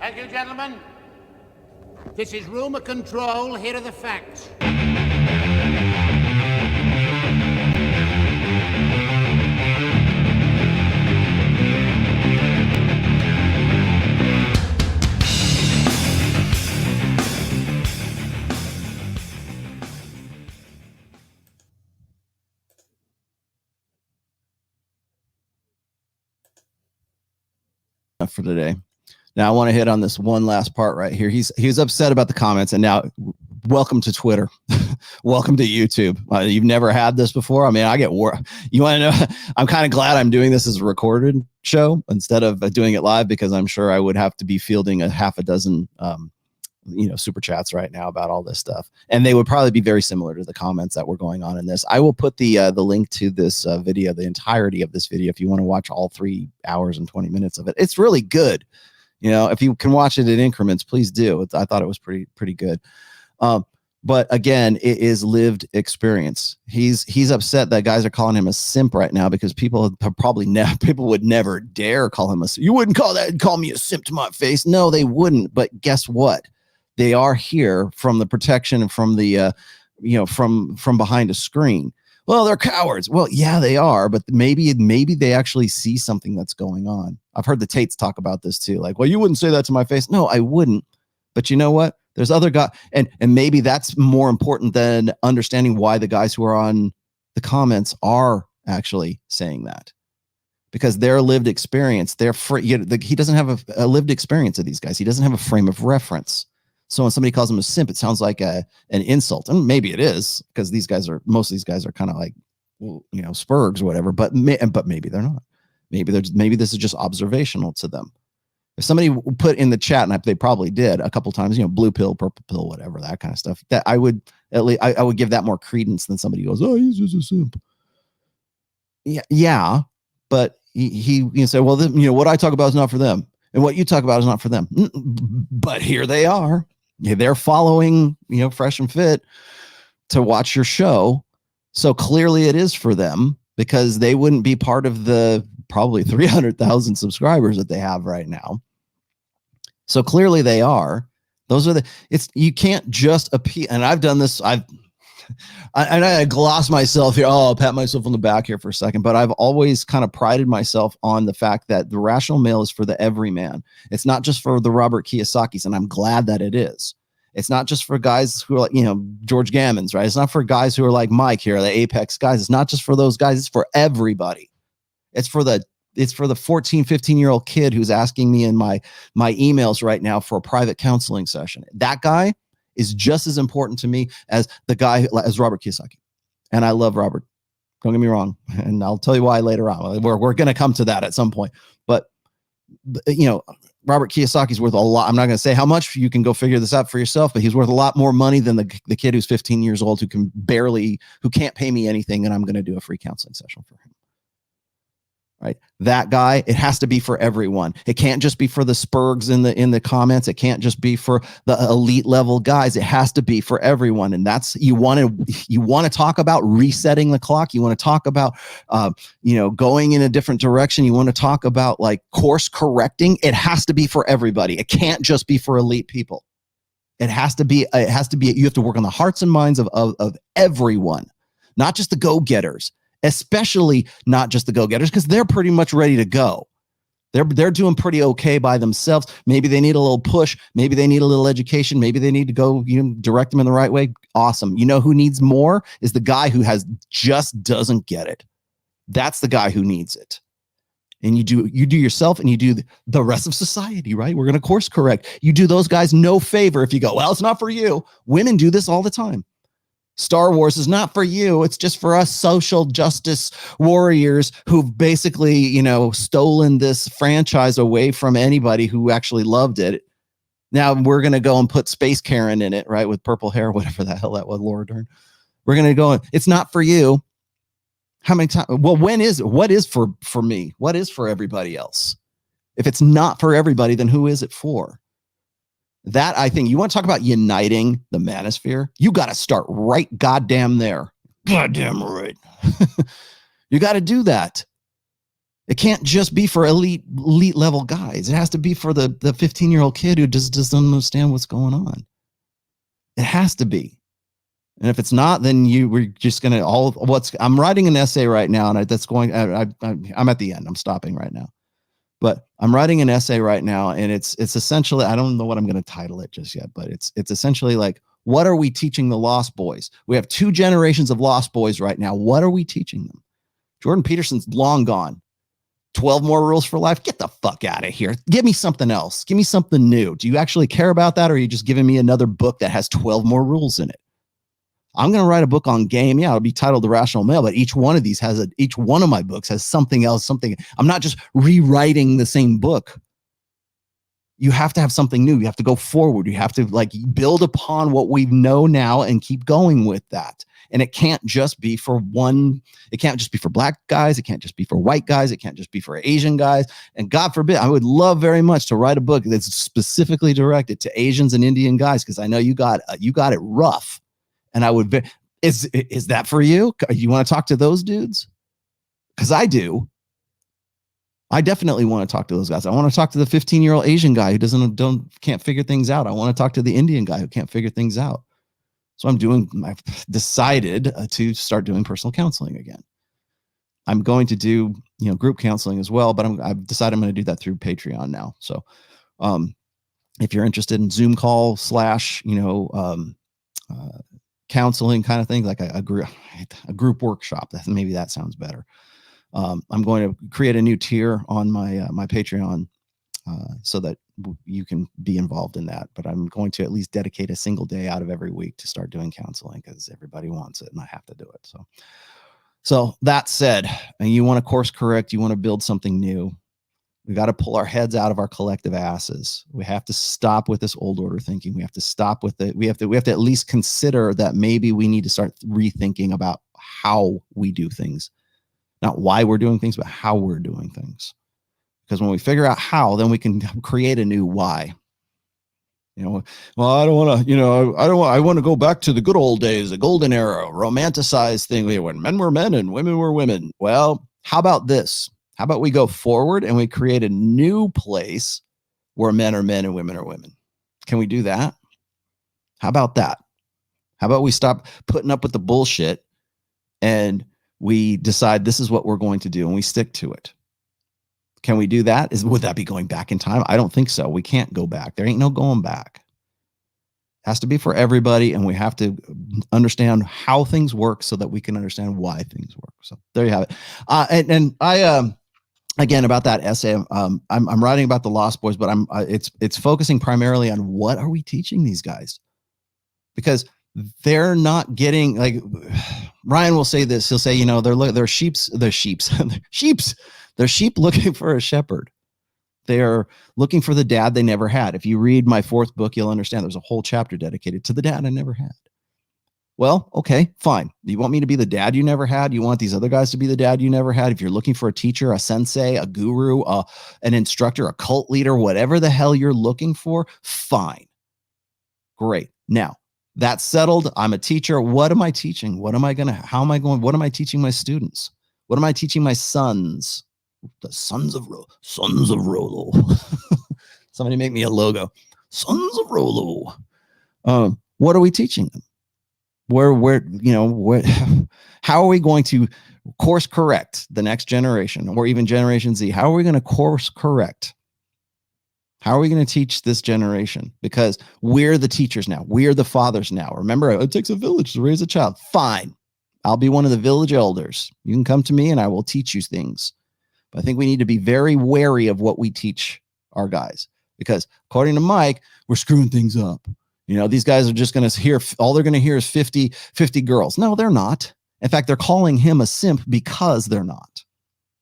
Thank you, gentlemen. This is rumor control. Here are the facts. For today. Now I want to hit on this one last part right here. He's upset about the comments, and now welcome to Twitter. Welcome to YouTube. You've never had this before. I mean, I get you want to know, I'm kind of glad I'm doing this as a recorded show instead of doing it live, because I'm sure I would have to be fielding a half a dozen super chats right now about all this stuff, and they would probably be very similar to the comments that were going on in this. I will put the link to this video, the entirety of this video, if you want to watch all 3 hours and 20 minutes of it. It's really good. If you can watch it in increments, please do. I thought it was pretty good. But again, it is lived experience. He's upset that guys are calling him a simp right now, because people have probably people would never dare call him a simp. You wouldn't call me a simp to my face. No, they wouldn't. But guess what? They are here from the protection and from the, from behind a screen. Well, they're cowards. Well, yeah, they are, but maybe they actually see something that's going on. I've heard the Tates talk about this too. Like, well, you wouldn't say that to my face. No, I wouldn't. But you know what? There's other guys, and maybe that's more important than understanding why the guys who are on the comments are actually saying that, because their lived experience, he doesn't have a lived experience of these guys. He doesn't have a frame of reference. So when somebody calls him a simp, it sounds like an insult, and maybe it is, because most of these guys are kind of like, spurgs or whatever. But maybe they're not. Maybe this is just observational to them. If somebody put in the chat, and they probably did a couple times, blue pill, purple pill, whatever, that kind of stuff, that I would I would give that more credence than somebody goes, oh, he's just a simp. Yeah, but he say, well, what I talk about is not for them, and what you talk about is not for them. But here they are. They're following, Fresh and Fit to watch your show. So clearly it is for them, because they wouldn't be part of the probably 300,000 subscribers that they have right now. So clearly they are. You can't just appeal. And I've done this. I gloss myself here. Oh, I'll pat myself on the back here for a second. But I've always kind of prided myself on the fact that the rational male is for the everyman. It's not just for the Robert Kiyosaki's, and I'm glad that it is. It's not just for guys who are like, George Gammons, right? It's not for guys who are like Mike here, the Apex guys. It's not just for those guys. It's for everybody. It's for the 14, 15-year-old kid who's asking me in my emails right now for a private counseling session. That guy is just as important to me as the guy, as Robert Kiyosaki. And I love Robert. Don't get me wrong. And I'll tell you why later on. We're going to come to that at some point. But, Robert Kiyosaki's worth a lot. I'm not going to say how much. You can go figure this out for yourself, but he's worth a lot more money than the kid who's 15 years old who can't pay me anything, and I'm going to do a free counseling session for him. Right? That guy, it has to be for everyone. It can't just be for the spurgs in the comments. It can't just be for the elite level guys. It has to be for everyone. And that's, you want to talk about resetting the clock. You want to talk about, going in a different direction. You want to talk about like course correcting. It has to be for everybody. It can't just be for elite people. It has to be, you have to work on the hearts and minds of everyone, not just the go-getters. Especially not just the go-getters, because they're pretty much ready to go. They're doing pretty okay by themselves. Maybe they need a little push. Maybe they need a little education. Maybe they need to go, direct them in the right way. Awesome. You know who needs more is the guy who just doesn't get it. That's the guy who needs it. And you do yourself, and you do the rest of society, right? We're going to course correct. You do those guys no favor if you go, well, it's not for you. Women do this all the time. Star Wars is not for you. It's just for us social justice warriors who've basically, stolen this franchise away from anybody who actually loved it. Now we're going to go and put Space Karen in it, right? With purple hair, whatever the hell that was, Laura Dern. We're going to go, it's not for you. How many times? Well, what is for me? What is for everybody else? If it's not for everybody, then who is it for? That, I think, you want to talk about uniting the manosphere? You got to start right goddamn there. Goddamn right. You got to do that. It can't just be for elite level guys. It has to be for the 15-year-old kid who just doesn't understand what's going on. It has to be. And if it's not, then we're just going to I'm writing an essay right now, and I'm at the end. I'm stopping right now. But I'm writing an essay right now, and it's essentially, I don't know what I'm going to title it just yet, but it's essentially like, what are we teaching the Lost Boys? We have 2 generations of Lost Boys right now. What are we teaching them? Jordan Peterson's long gone. 12 more rules for life. Get the fuck out of here. Give me something else. Give me something new. Do you actually care about that? Or are you just giving me another book that has 12 more rules in it? I'm going to write a book on game. Yeah, it'll be titled The Rational Male, but each one of these each one of my books has something else, I'm not just rewriting the same book. You have to have something new. You have to go forward. You have to build upon what we know now and keep going with that. And it can't just be for it can't just be for black guys. It can't just be for white guys. It can't just be for Asian guys. And God forbid, I would love very much to write a book that's specifically directed to Asians and Indian guys, because I know you got it rough. And I would is that for you? You want to talk to those dudes? Because I do. I definitely want to talk to those guys. I want to talk to the 15-year-old Asian guy who can't figure things out. I want to talk to the Indian guy who can't figure things out. So I've decided to start doing personal counseling again. I'm going to do, group counseling as well, but I've decided I'm going to do that through Patreon now. So, if you're interested in Zoom call / counseling kind of thing, like a group workshop, maybe that sounds better. I'm going to create a new tier on my Patreon so that you can be involved in that. But I'm going to at least dedicate a single day out of every week to start doing counseling, because everybody wants it and I have to do it. So that said, and you want to course correct, you want to build something new, we got to pull our heads out of our collective asses. We have to stop with this old order thinking. We have to stop with it. We have to at least consider that maybe we need to start rethinking about how we do things. Not why we're doing things, but how we're doing things. Because when we figure out how, then we can create a new why. Well, I don't want to, I want to go back to the good old days, the golden era, romanticized thing when men were men and women were women. Well, how about this? How about we go forward and we create a new place where men are men and women are women? Can we do that? How about that? How about we stop putting up with the bullshit and we decide this is what we're going to do and we stick to it? Can we do that? Would that be going back in time? I don't think so. We can't go back. There ain't no going back. It has to be for everybody, and we have to understand how things work so that we can understand why things work. So there you have it. And I again, about that essay, I'm writing about the Lost Boys, but it's focusing primarily on what are we teaching these guys, because they're not getting, like, Ryan will say this. He'll say, they're sheep looking for a shepherd. They're looking for the dad they never had. If you read my 4th book, you'll understand there's a whole chapter dedicated to the dad I never had. Well, okay, fine. You want me to be the dad you never had? You want these other guys to be the dad you never had? If you're looking for a teacher, a sensei, a guru, an instructor, a cult leader, whatever the hell you're looking for, fine. Great. Now, that's settled. I'm a teacher. What am I teaching? What am I teaching my students? What am I teaching my sons? The sons of Rollo. Somebody make me a logo. Sons of Rollo. What are we teaching them? How are we going to course correct the next generation, or even Generation Z? How are we going to course correct? How are we going to teach this generation? Because we're the teachers now. We're the fathers now. Remember, it takes a village to raise a child. Fine. I'll be one of the village elders. You can come to me and I will teach you things. But I think we need to be very wary of what we teach our guys, because according to Mike, we're screwing things up. These guys are just going to hear, all they're going to hear is 50 girls. No, they're not. In fact, they're calling him a simp because they're not.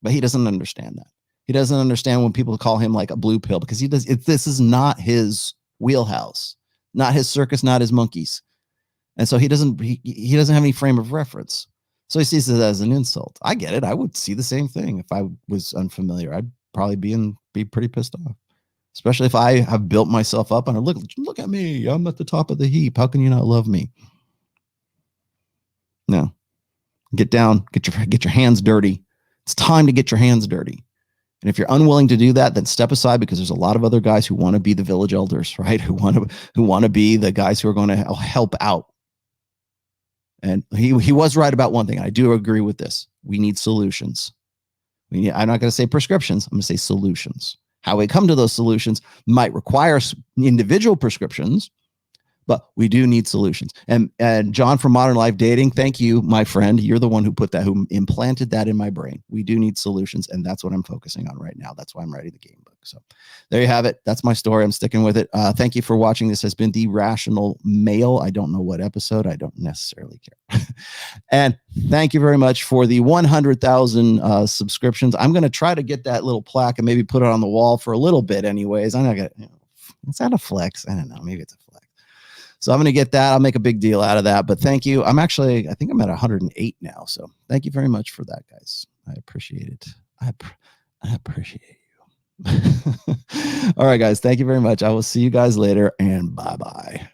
But he doesn't understand that. He doesn't understand when people call him like a blue pill, because this is not his wheelhouse, not his circus, not his monkeys. And so he doesn't have any frame of reference. So he sees it as an insult. I get it. I would see the same thing if I was unfamiliar. I'd probably be pretty pissed off, especially if I have built myself up and look at me. I'm at the top of the heap. How can you not love me? No, get down, get your hands dirty. It's time to get your hands dirty. And if you're unwilling to do that, then step aside, because there's a lot of other guys who want to be the village elders, right? Who want to be the guys who are going to help out. And he was right about one thing. I do agree with this. We need solutions. I'm not going to say prescriptions. I'm going to say solutions. How we come to those solutions might require individual prescriptions, but we do need solutions. And John from Modern Life Dating, thank you, my friend. You're the one who implanted that in my brain. We do need solutions, and that's what I'm focusing on right now. That's why I'm writing the game book. So there you have it. That's my story. I'm sticking with it. Thank you for watching. This has been The Rational Male. I don't know what episode. I don't necessarily care. And thank you very much for the 100,000 subscriptions. I'm going to try to get that little plaque and maybe put it on the wall for a little bit anyways. I'm not going to, is that a flex? I don't know. Maybe it's a flex. So I'm going to get that. I'll make a big deal out of that. But thank you. I think I'm at 108 now. So thank you very much for that, guys. I appreciate it. I appreciate you. All right, guys. Thank you very much. I will see you guys later, and bye-bye.